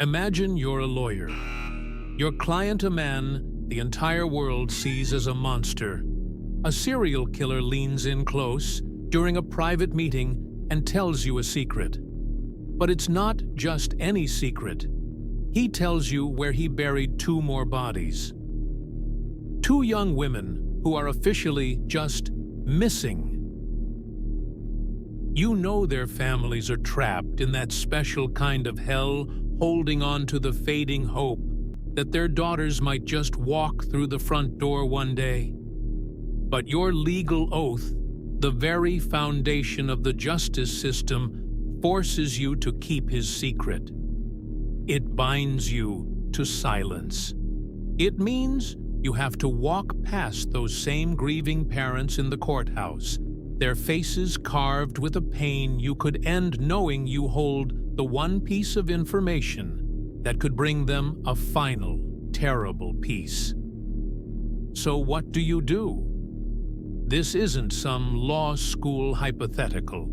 Imagine you're a lawyer. Your client a man the entire world sees as a monster. A serial killer leans in close during a private meeting and tells you a secret. But it's not just any secret. He tells you where he buried two more bodies. Two young women who are officially just missing. You know their families are trapped in that special kind of hell, holding on to the fading hope that their daughters might just walk through the front door one day. But your legal oath, the very foundation of the justice system, forces you to keep his secret. It binds you to silence. It means you have to walk past those same grieving parents in the courthouse, their faces carved with a pain you could end knowing you hold the one piece of information that could bring them a final, terrible peace. So what do? This isn't some law school hypothetical.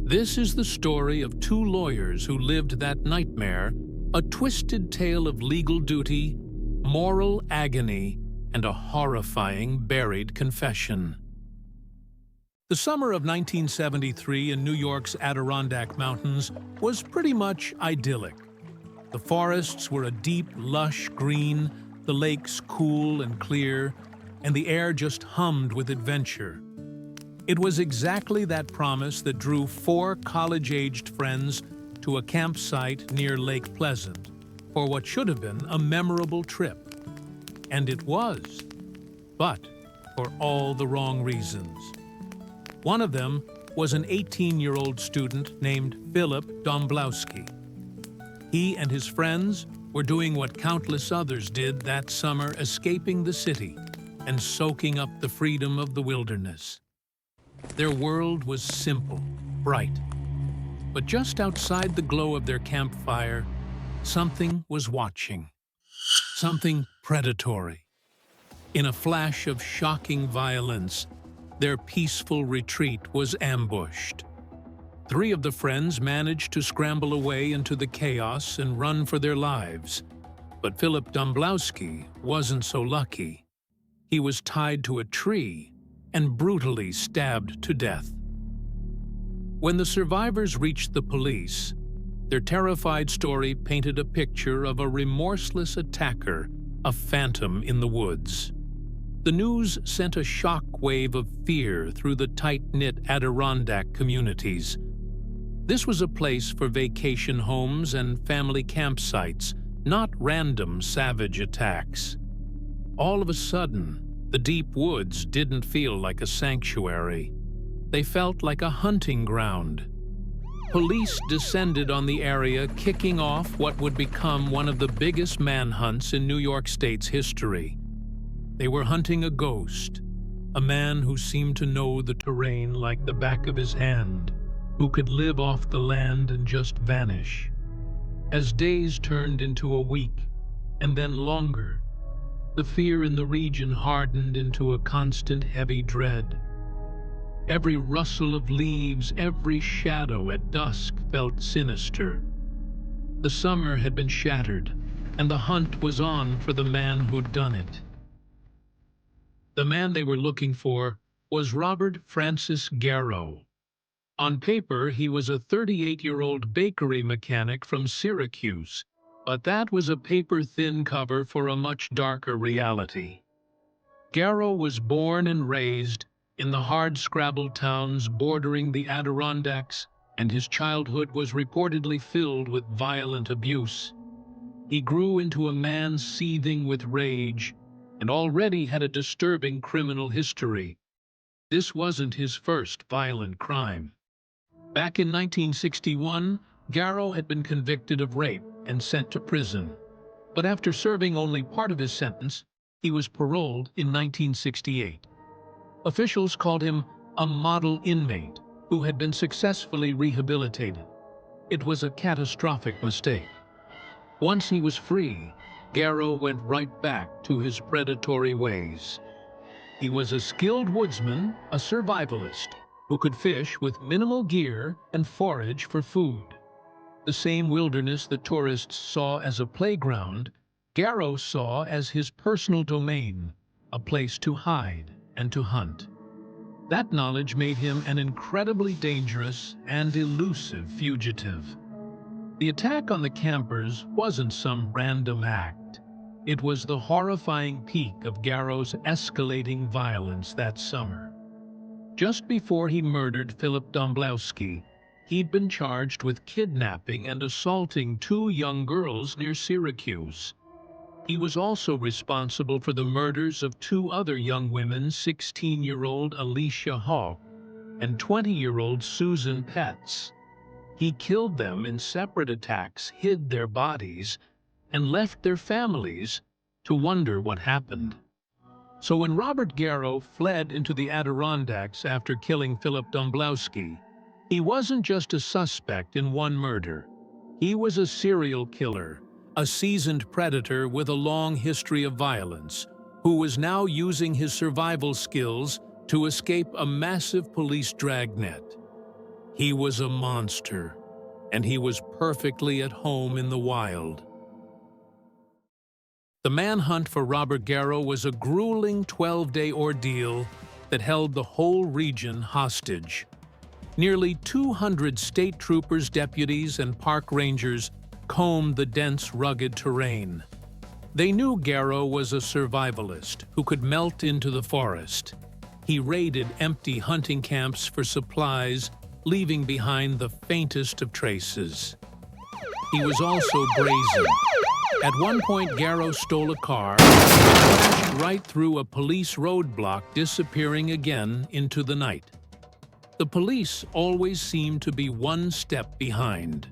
This is the story of two lawyers who lived that nightmare, a twisted tale of legal duty, moral agony, and a horrifying buried confession. The summer of 1973 in New York's Adirondack Mountains was pretty much idyllic. The forests were a deep, lush green, the lakes cool and clear, and the air just hummed with adventure. It was exactly that promise that drew four college-aged friends to a campsite near Lake Pleasant for what should have been a memorable trip. And it was, but for all the wrong reasons. One of them was an 18-year-old student named Philip Domblowski. He and his friends were doing what countless others did that summer, escaping the city and soaking up the freedom of the wilderness. Their world was simple, bright. But just outside the glow of their campfire, something was watching. Something predatory. In a flash of shocking violence, their peaceful retreat was ambushed. Three of the friends managed to scramble away into the chaos and run for their lives. But Philip Domblowski wasn't so lucky. He was tied to a tree and brutally stabbed to death. When the survivors reached the police, their terrified story painted a picture of a remorseless attacker, a phantom in the woods. The news sent a shock wave of fear through the tight-knit Adirondack communities. This was a place for vacation homes and family campsites, not random savage attacks. All of a sudden, the deep woods didn't feel like a sanctuary. They felt like a hunting ground. Police descended on the area, kicking off what would become one of the biggest manhunts in New York State's history. They were hunting a ghost, a man who seemed to know the terrain like the back of his hand, who could live off the land and just vanish. As days turned into a week, and then longer, the fear in the region hardened into a constant heavy dread. Every rustle of leaves, every shadow at dusk felt sinister. The summer had been shattered, and the hunt was on for the man who'd done it. The man they were looking for was Robert Francis Garrow. On paper, he was a 38-year-old bakery mechanic from Syracuse, but that was a paper-thin cover for a much darker reality. Garrow was born and raised in the hard-scrabbled towns bordering the Adirondacks, and his childhood was reportedly filled with violent abuse. He grew into a man seething with rage, and already had a disturbing criminal history. This wasn't his first violent crime. Back in 1961, Garrow had been convicted of rape and sent to prison. But after serving only part of his sentence, he was paroled in 1968. Officials called him a model inmate who had been successfully rehabilitated. It was a catastrophic mistake. Once he was free, Garrow went right back to his predatory ways. He was a skilled woodsman, a survivalist, who could fish with minimal gear and forage for food. The same wilderness that tourists saw as a playground, Garrow saw as his personal domain, a place to hide and to hunt. That knowledge made him an incredibly dangerous and elusive fugitive. The attack on the campers wasn't some random act. It was the horrifying peak of Garrow's escalating violence that summer. Just before he murdered Philip Domblowski, he'd been charged with kidnapping and assaulting two young girls near Syracuse. He was also responsible for the murders of two other young women, 16-year-old Alicia Hawk and 20-year-old Susan Petz. He killed them in separate attacks, hid their bodies, and left their families to wonder what happened. So when Robert Garrow fled into the Adirondacks after killing Philip Domblowski, he wasn't just a suspect in one murder. He was a serial killer, a seasoned predator with a long history of violence, who was now using his survival skills to escape a massive police dragnet. He was a monster, and he was perfectly at home in the wild. The manhunt for Robert Garrow was a grueling 12-day ordeal that held the whole region hostage. Nearly 200 state troopers, deputies, and park rangers combed the dense, rugged terrain. They knew Garrow was a survivalist who could melt into the forest. He raided empty hunting camps for supplies, leaving behind the faintest of traces. He was also brazen. At one point, Garrow stole a car and crashed right through a police roadblock, disappearing again into the night. The police always seemed to be one step behind.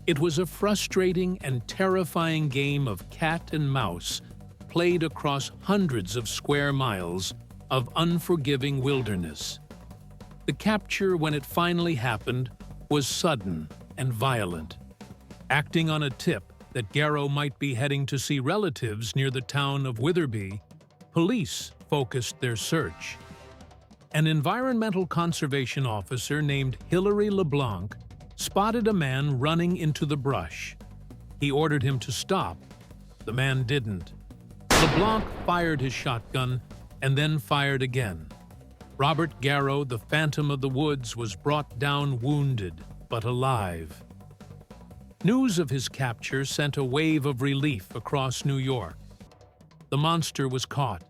It was a frustrating and terrifying game of cat and mouse, played across hundreds of square miles of unforgiving wilderness. The capture, when it finally happened, was sudden and violent. Acting on a tip that Garrow might be heading to see relatives near the town of Witherby, police focused their search. An environmental conservation officer named Hilary LeBlanc spotted a man running into the brush. He ordered him to stop. The man didn't. LeBlanc fired his shotgun and then fired again. Robert Garrow, the Phantom of the Woods, was brought down wounded but alive. News of his capture sent a wave of relief across New York. The monster was caught.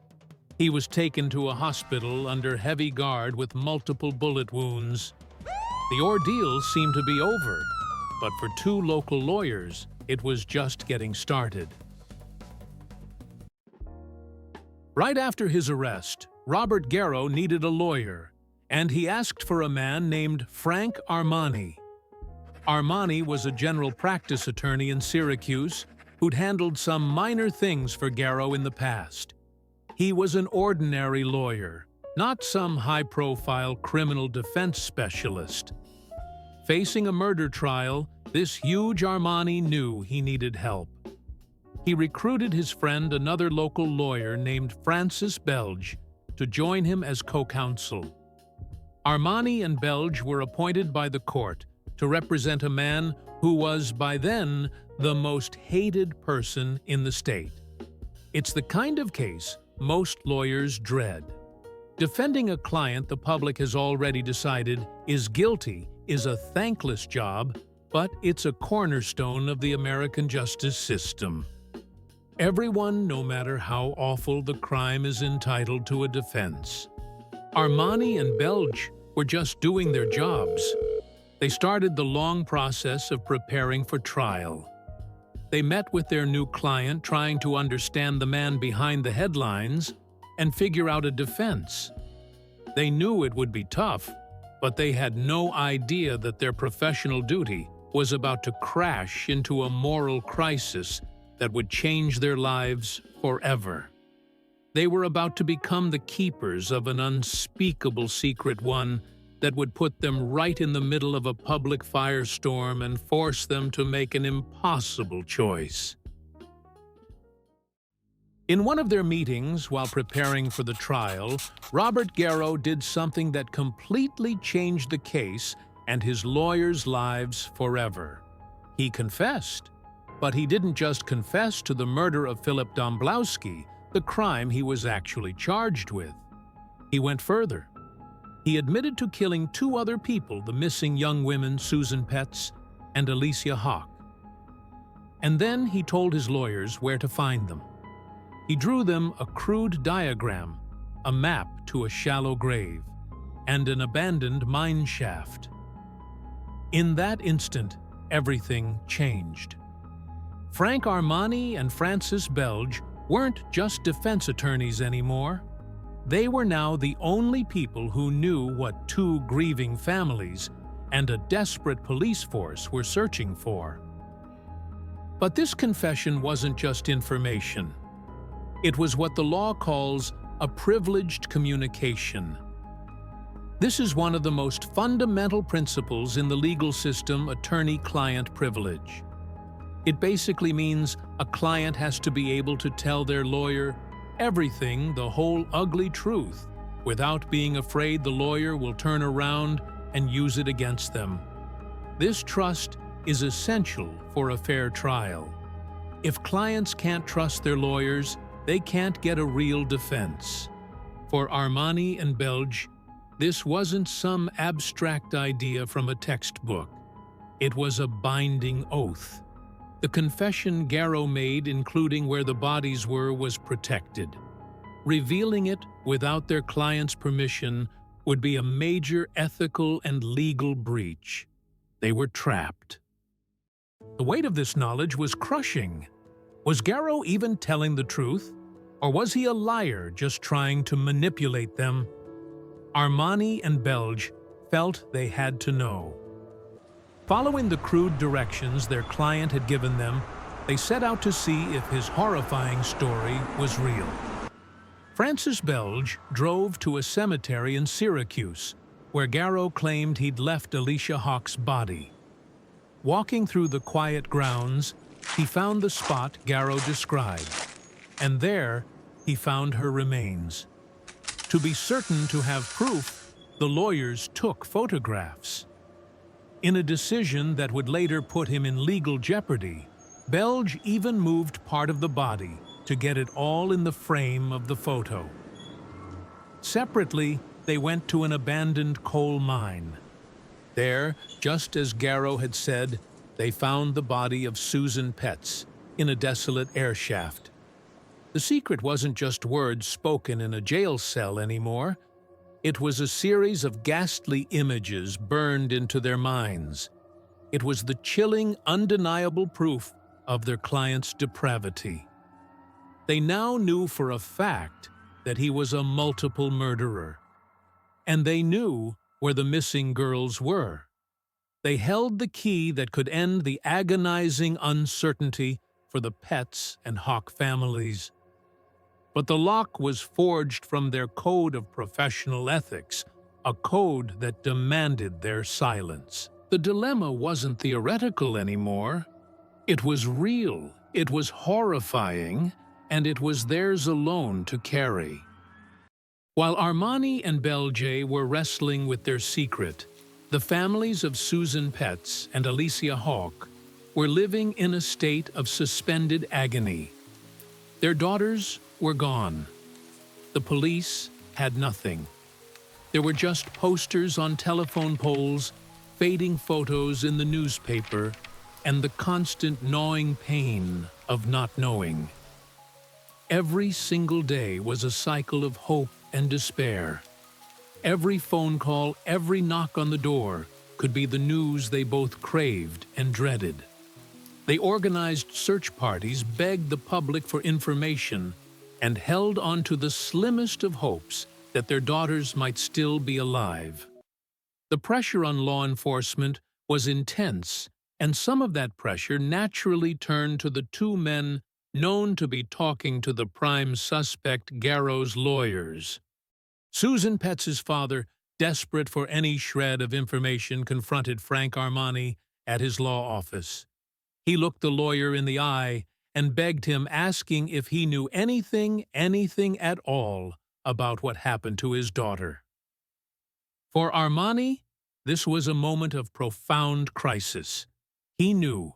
He was taken to a hospital under heavy guard with multiple bullet wounds. The ordeal seemed to be over, but for two local lawyers, it was just getting started. Right after his arrest, Robert Garrow needed a lawyer, and he asked for a man named Frank Armani. Armani was a general practice attorney in Syracuse who'd handled some minor things for Garrow in the past. He was an ordinary lawyer, not some high-profile criminal defense specialist. Facing a murder trial, this huge Armani knew he needed help. He recruited his friend, another local lawyer named Francis Belge, to join him as co-counsel. Armani and Belge were appointed by the court to represent a man who was, by then, the most hated person in the state. It's the kind of case most lawyers dread. Defending a client the public has already decided is guilty is a thankless job, but it's a cornerstone of the American justice system. Everyone, no matter how awful the crime, is entitled to a defense. Armani and Belge were just doing their jobs. They started the long process of preparing for trial. They met with their new client, trying to understand the man behind the headlines and figure out a defense. They knew it would be tough, but they had no idea that their professional duty was about to crash into a moral crisis that would change their lives forever. They were about to become the keepers of an unspeakable secret, one that would put them right in the middle of a public firestorm and force them to make an impossible choice. In one of their meetings while preparing for the trial, Robert Garrow did something that completely changed the case and his lawyers' lives forever. He confessed. But he didn't just confess to the murder of Philip Domblowski, the crime he was actually charged with. He went further. He admitted to killing two other people, the missing young women Susan Petz and Alicia Hawk. And then he told his lawyers where to find them. He drew them a crude diagram, a map to a shallow grave, and an abandoned mine shaft. In that instant, everything changed. Frank Armani and Francis Belge weren't just defense attorneys anymore. They were now the only people who knew what two grieving families and a desperate police force were searching for. But this confession wasn't just information. It was what the law calls a privileged communication. This is one of the most fundamental principles in the legal system, attorney-client privilege. It basically means a client has to be able to tell their lawyer everything, the whole ugly truth, without being afraid the lawyer will turn around and use it against them. This trust is essential for a fair trial. If clients can't trust their lawyers, they can't get a real defense. For Armani and Belge, this wasn't some abstract idea from a textbook. It was a binding oath. The confession Garrow made, including where the bodies were, was protected. Revealing it without their client's permission would be a major ethical and legal breach. They were trapped. The weight of this knowledge was crushing. Was Garrow even telling the truth? Or was he a liar just trying to manipulate them? Armani and Belge felt they had to know. Following the crude directions their client had given them, they set out to see if his horrifying story was real. Francis Belge drove to a cemetery in Syracuse, where Garrow claimed he'd left Alicia Hawk's body. Walking through the quiet grounds, he found the spot Garrow described, and there he found her remains. To be certain to have proof, the lawyers took photographs. In a decision that would later put him in legal jeopardy, Belge even moved part of the body to get it all in the frame of the photo. Separately, they went to an abandoned coal mine. There, just as Garrow had said, they found the body of Susan Petz in a desolate air shaft. The secret wasn't just words spoken in a jail cell anymore. It was a series of ghastly images burned into their minds. It was the chilling, undeniable proof of their client's depravity. They now knew for a fact that he was a multiple murderer. And they knew where the missing girls were. They held the key that could end the agonizing uncertainty for the Petz and Hawk families. But the lock was forged from their code of professional ethics, a code that demanded their silence. The dilemma wasn't theoretical anymore. It was real, it was horrifying, and it was theirs alone to carry. While Armani and Belge were wrestling with their secret, the families of Susan Petz and Alicia Hawk were living in a state of suspended agony. Their daughters were gone. The police had nothing. There were just posters on telephone poles, fading photos in the newspaper, and the constant gnawing pain of not knowing. Every single day was a cycle of hope and despair. Every phone call, every knock on the door could be the news they both craved and dreaded. They organized search parties, begged the public for information, and held on to the slimmest of hopes that their daughters might still be alive. The pressure on law enforcement was intense, and some of that pressure naturally turned to the two men known to be talking to the prime suspect, Garrow's lawyers. Susan Petz's father, desperate for any shred of information, confronted Frank Armani at his law office. He looked the lawyer in the eye and begged him, asking if he knew anything at all about what happened to his daughter. For Armani, this was a moment of profound crisis. He knew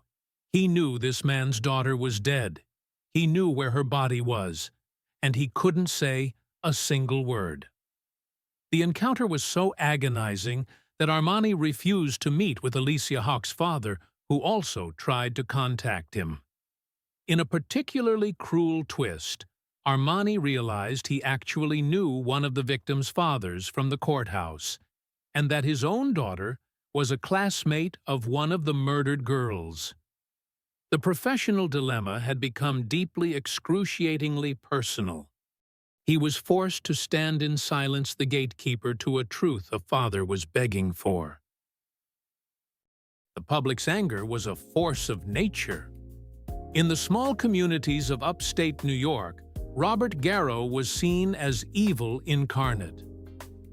He knew this man's daughter was dead. He knew where her body was, and he couldn't say a single word. The encounter was so agonizing that Armani refused to meet with Alicia Hawke's father, who also tried to contact him. In a particularly cruel twist, Armani realized he actually knew one of the victim's fathers from the courthouse, and that his own daughter was a classmate of one of the murdered girls. The professional dilemma had become deeply excruciatingly personal. He was forced to stand in silence the gatekeeper to a truth a father was begging for. The public's anger was a force of nature. In the small communities of upstate New York, Robert Garrow was seen as evil incarnate.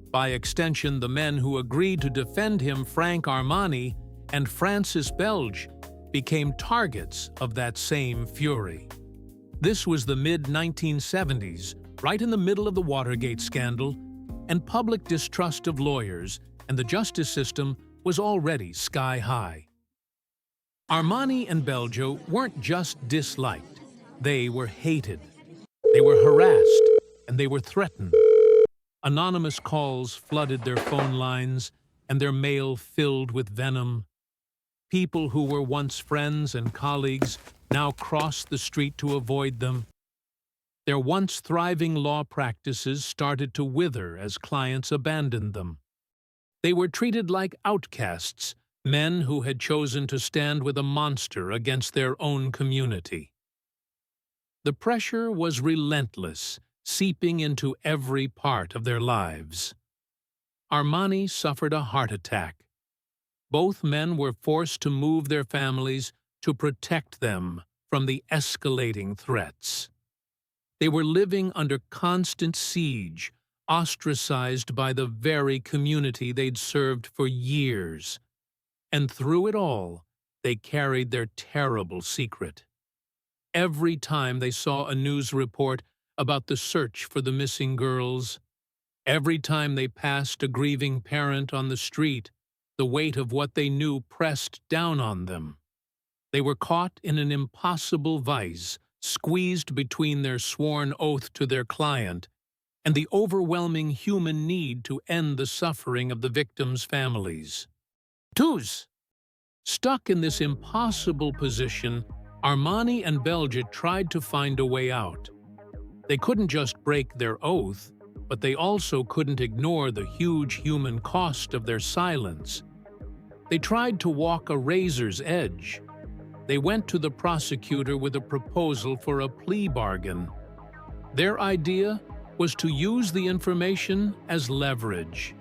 By extension, the men who agreed to defend him, Frank Armani and Francis Belge, became targets of that same fury. This was the mid-1970s, right in the middle of the Watergate scandal, and public distrust of lawyers and the justice system was already sky-high. Armani and Belge weren't just disliked, they were hated. They were harassed, and they were threatened. Anonymous calls flooded their phone lines, and their mail filled with venom. People who were once friends and colleagues now crossed the street to avoid them. Their once thriving law practices started to wither as clients abandoned them. They were treated like outcasts, men who had chosen to stand with a monster against their own community. The pressure was relentless, seeping into every part of their lives. Armani suffered a heart attack. Both men were forced to move their families to protect them from the escalating threats. They were living under constant siege, ostracized by the very community they'd served for years. And through it all, they carried their terrible secret. Every time they saw a news report about the search for the missing girls, every time they passed a grieving parent on the street, the weight of what they knew pressed down on them. They were caught in an impossible vice, squeezed between their sworn oath to their client and the overwhelming human need to end the suffering of the victims' families. Stuck in this impossible position, Armani and Belge tried to find a way out. They couldn't just break their oath, but they also couldn't ignore the huge human cost of their silence. They tried to walk a razor's edge. They went to the prosecutor with a proposal for a plea bargain. Their idea was to use the information as leverage.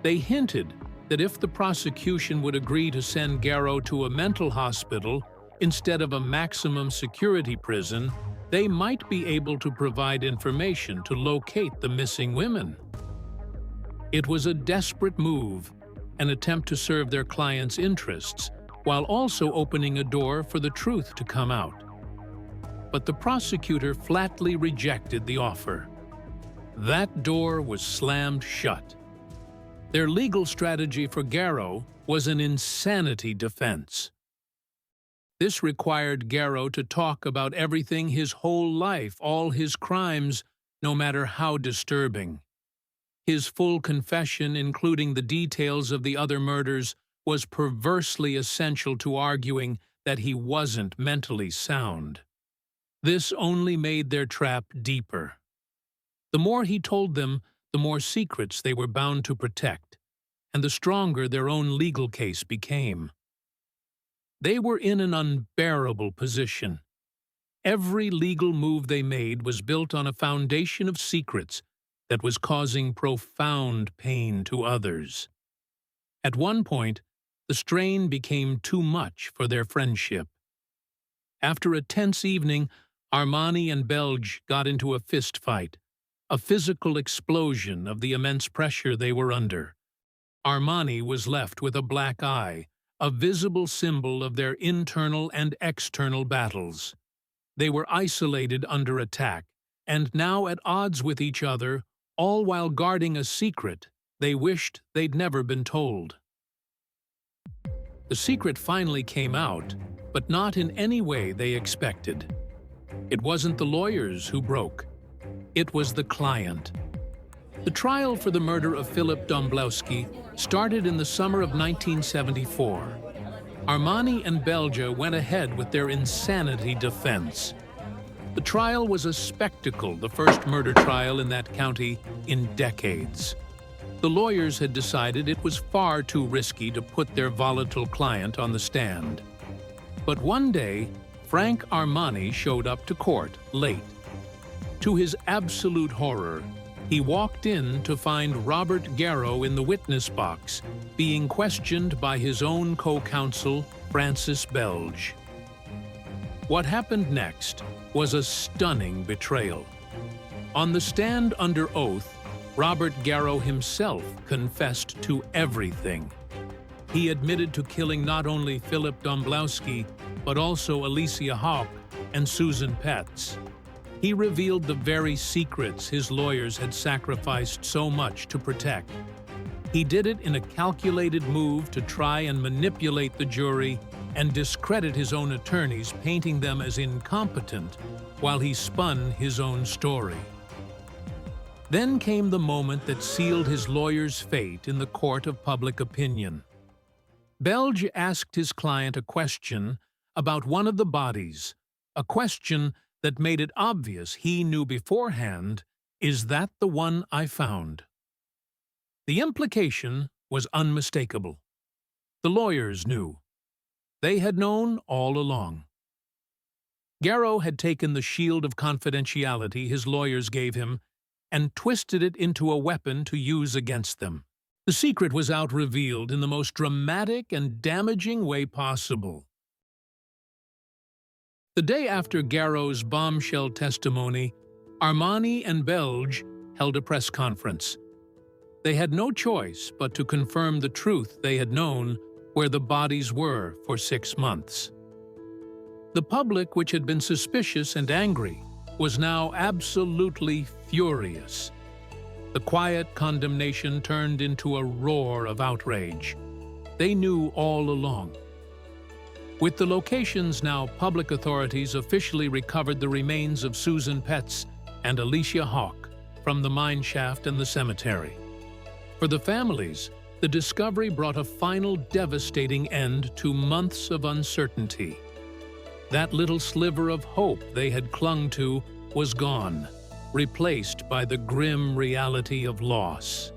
They hinted that if the prosecution would agree to send Garrow to a mental hospital instead of a maximum security prison, they might be able to provide information to locate the missing women. It was a desperate move, an attempt to serve their clients' interests, while also opening a door for the truth to come out. But the prosecutor flatly rejected the offer. That door was slammed shut. Their legal strategy for Garrow was an insanity defense. This required Garrow to talk about everything, his whole life, all his crimes, no matter how disturbing. His full confession, including the details of the other murders, was perversely essential to arguing that he wasn't mentally sound. This only made their trap deeper. The more he told them, the more secrets they were bound to protect, and the stronger their own legal case became. They were in an unbearable position. Every legal move they made was built on a foundation of secrets that was causing profound pain to others. At one point, the strain became too much for their friendship. After a tense evening, Armani and Belge got into a fistfight, a physical explosion of the immense pressure they were under. Armani was left with a black eye, a visible symbol of their internal and external battles. They were isolated under attack, and now at odds with each other, all while guarding a secret they wished they'd never been told. The secret finally came out, but not in any way they expected. It wasn't the lawyers who broke. It was the client. The trial for the murder of Philip Domblowski started in the summer of 1974. Armani and Belge went ahead with their insanity defense. The trial was a spectacle, the first murder trial in that county in decades. The lawyers had decided it was far too risky to put their volatile client on the stand. But one day, Frank Armani showed up to court late. To his absolute horror, he walked in to find Robert Garrow in the witness box, being questioned by his own co-counsel, Francis Belge. What happened next was a stunning betrayal. On the stand under oath, Robert Garrow himself confessed to everything. He admitted to killing not only Philip Domblowski, but also Alicia Hawk and Susan Petz. He revealed the very secrets his lawyers had sacrificed so much to protect. He did it in a calculated move to try and manipulate the jury and discredit his own attorneys, painting them as incompetent while he spun his own story. Then came the moment that sealed his lawyer's fate in the court of public opinion. Belge asked his client a question about one of the bodies, a question that made it obvious he knew beforehand, "Is that the one I found?" The implication was unmistakable. The lawyers knew. They had known all along. Garrow had taken the shield of confidentiality his lawyers gave him and twisted it into a weapon to use against them. The secret was out revealed in the most dramatic and damaging way possible. The day after Garrow's bombshell testimony, Armani and Belge held a press conference. They had no choice but to confirm the truth they had known, where the bodies were for 6 months. The public, which had been suspicious and angry, was now absolutely furious. The quiet condemnation turned into a roar of outrage. They knew all along. With the locations now, public authorities officially recovered the remains of Susan Petz and Alicia Hawk from the mine shaft and the cemetery. For the families, the discovery brought a final devastating end to months of uncertainty. That little sliver of hope they had clung to was gone, replaced by the grim reality of loss.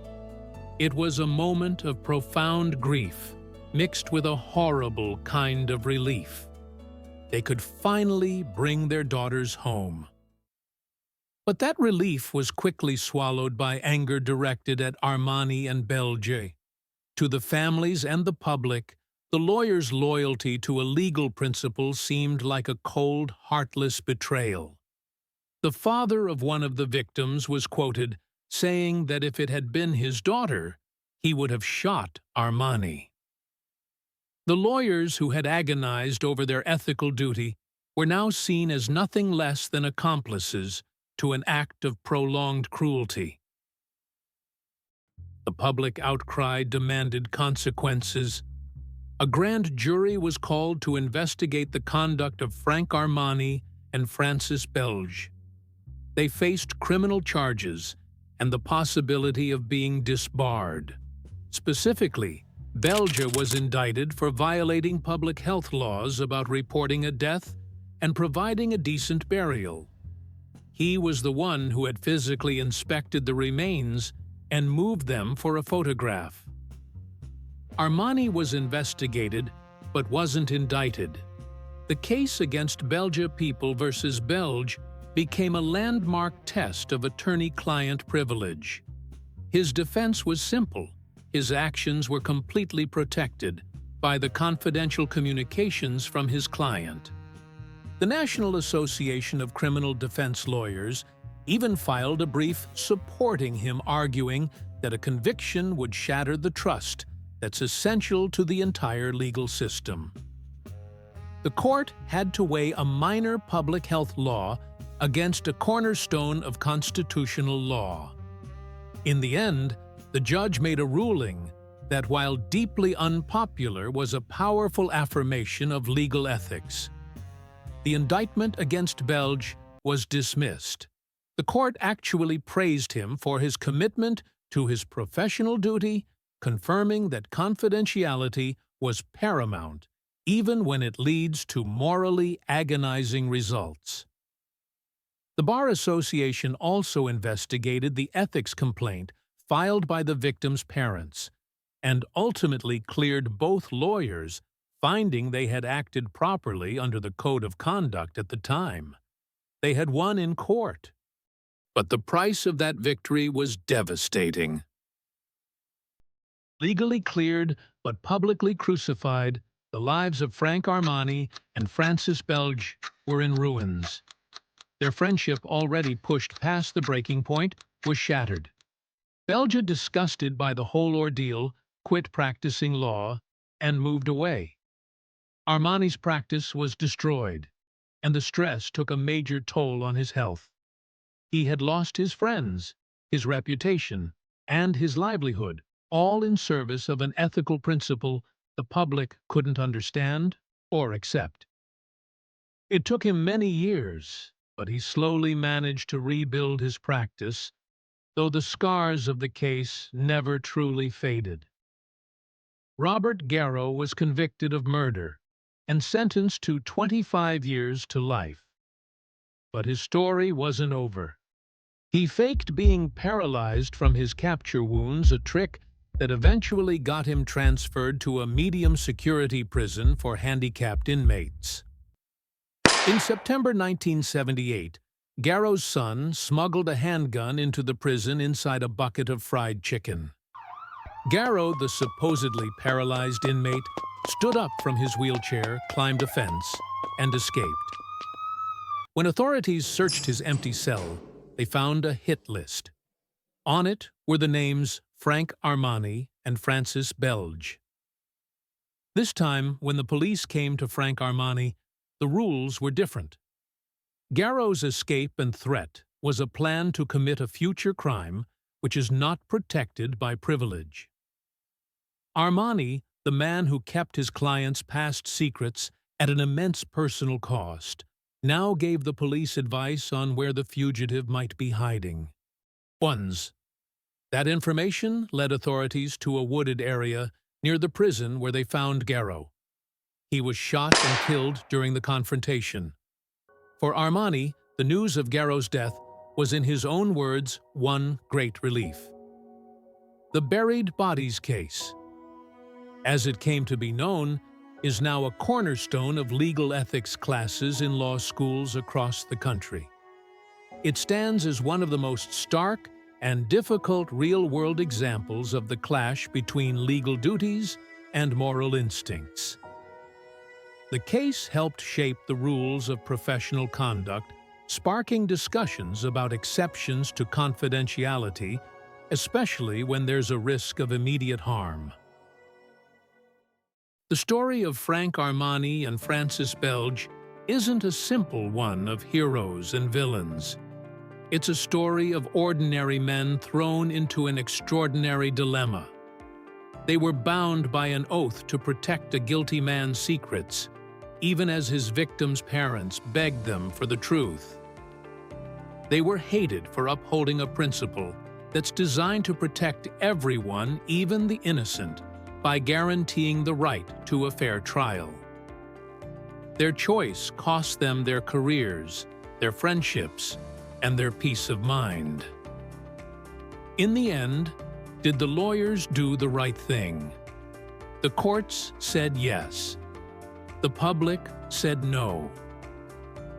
It was a moment of profound grief, mixed with a horrible kind of relief. They could finally bring their daughters home. But that relief was quickly swallowed by anger directed at Armani and Belge. To the families and the public, the lawyers' loyalty to a legal principle seemed like a cold, heartless betrayal. The father of one of the victims was quoted saying that if it had been his daughter, he would have shot Armani. The lawyers who had agonized over their ethical duty were now seen as nothing less than accomplices to an act of prolonged cruelty. The public outcry demanded consequences. A grand jury was called to investigate the conduct of Frank Armani and Francis Belge. They faced criminal charges and the possibility of being disbarred. Specifically, Belge was indicted for violating public health laws about reporting a death and providing a decent burial. He was the one who had physically inspected the remains and moved them for a photograph. Armani was investigated but wasn't indicted. The case against Belge People versus Belge became a landmark test of attorney-client privilege. His defense was simple. His actions were completely protected by the confidential communications from his client. The National Association of Criminal Defense Lawyers even filed a brief supporting him, arguing that a conviction would shatter the trust that's essential to the entire legal system. The court had to weigh a minor public health law against a cornerstone of constitutional law. In the end, the judge made a ruling that while deeply unpopular was a powerful affirmation of legal ethics. The indictment against Belge was dismissed. The court actually praised him for his commitment to his professional duty, confirming that confidentiality was paramount, even when it leads to morally agonizing results. The Bar Association also investigated the ethics complaint filed by the victim's parents, and ultimately cleared both lawyers, finding they had acted properly under the code of conduct at the time. They had won in court. But the price of that victory was devastating. Legally cleared, but publicly crucified, the lives of Frank Armani and Francis Belge were in ruins. Their friendship, already pushed past the breaking point, was shattered. Belge, disgusted by the whole ordeal, quit practicing law and moved away. Armani's practice was destroyed, and the stress took a major toll on his health. He had lost his friends, his reputation, and his livelihood, all in service of an ethical principle the public couldn't understand or accept. It took him many years, but he slowly managed to rebuild his practice, though the scars of the case never truly faded. Robert Garrow was convicted of murder and sentenced to 25 years to life. But his story wasn't over. He faked being paralyzed from his capture wounds, a trick that eventually got him transferred to a medium-security prison for handicapped inmates. In September 1978, Garrow's son smuggled a handgun into the prison inside a bucket of fried chicken. Garrow, the supposedly paralyzed inmate, stood up from his wheelchair, climbed a fence, and escaped. When authorities searched his empty cell, they found a hit list. On it were the names Frank Armani and Francis Belge. This time, when the police came to Frank Armani, the rules were different. Garrow's escape and threat was a plan to commit a future crime which is not protected by privilege. Armani, the man who kept his clients' past secrets at an immense personal cost, now gave the police advice on where the fugitive might be hiding. 1. That information led authorities to a wooded area near the prison where they found Garrow. He was shot and killed during the confrontation. For Armani, the news of Garrow's death was, in his own words, one great relief. The buried bodies case, as it came to be known, is now a cornerstone of legal ethics classes in law schools across the country. It stands as one of the most stark and difficult real-world examples of the clash between legal duties and moral instincts. The case helped shape the rules of professional conduct, sparking discussions about exceptions to confidentiality, especially when there's a risk of immediate harm. The story of Frank Armani and Francis Belge isn't a simple one of heroes and villains. It's a story of ordinary men thrown into an extraordinary dilemma. They were bound by an oath to protect a guilty man's secrets, even as his victims' parents begged them for the truth. They were hated for upholding a principle that's designed to protect everyone, even the innocent, by guaranteeing the right to a fair trial. Their choice cost them their careers, their friendships, and their peace of mind. In the end, did the lawyers do the right thing? The courts said yes. The public said no.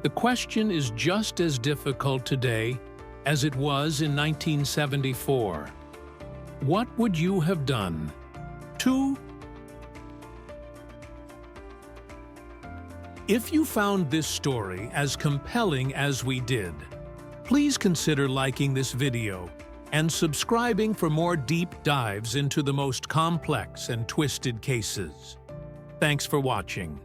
The question is just as difficult today as it was in 1974. What would you have done? If you found this story as compelling as we did, please consider liking this video and subscribing for more deep dives into the most complex and twisted cases. Thanks for watching.